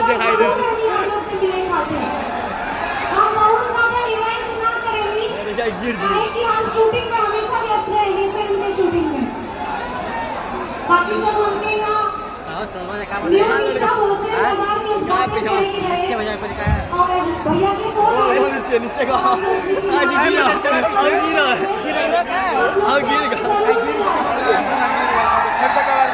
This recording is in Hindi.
दिखाई दे। हम बहुत ज्यादा इवेंट ना करेंगे कि हम शूटिंग में हमेशा व्यस्त रहेंगे फिल्म के शूटिंग में। बाकी जब हमके यहाँ भैया के नीचे का गिरेगा।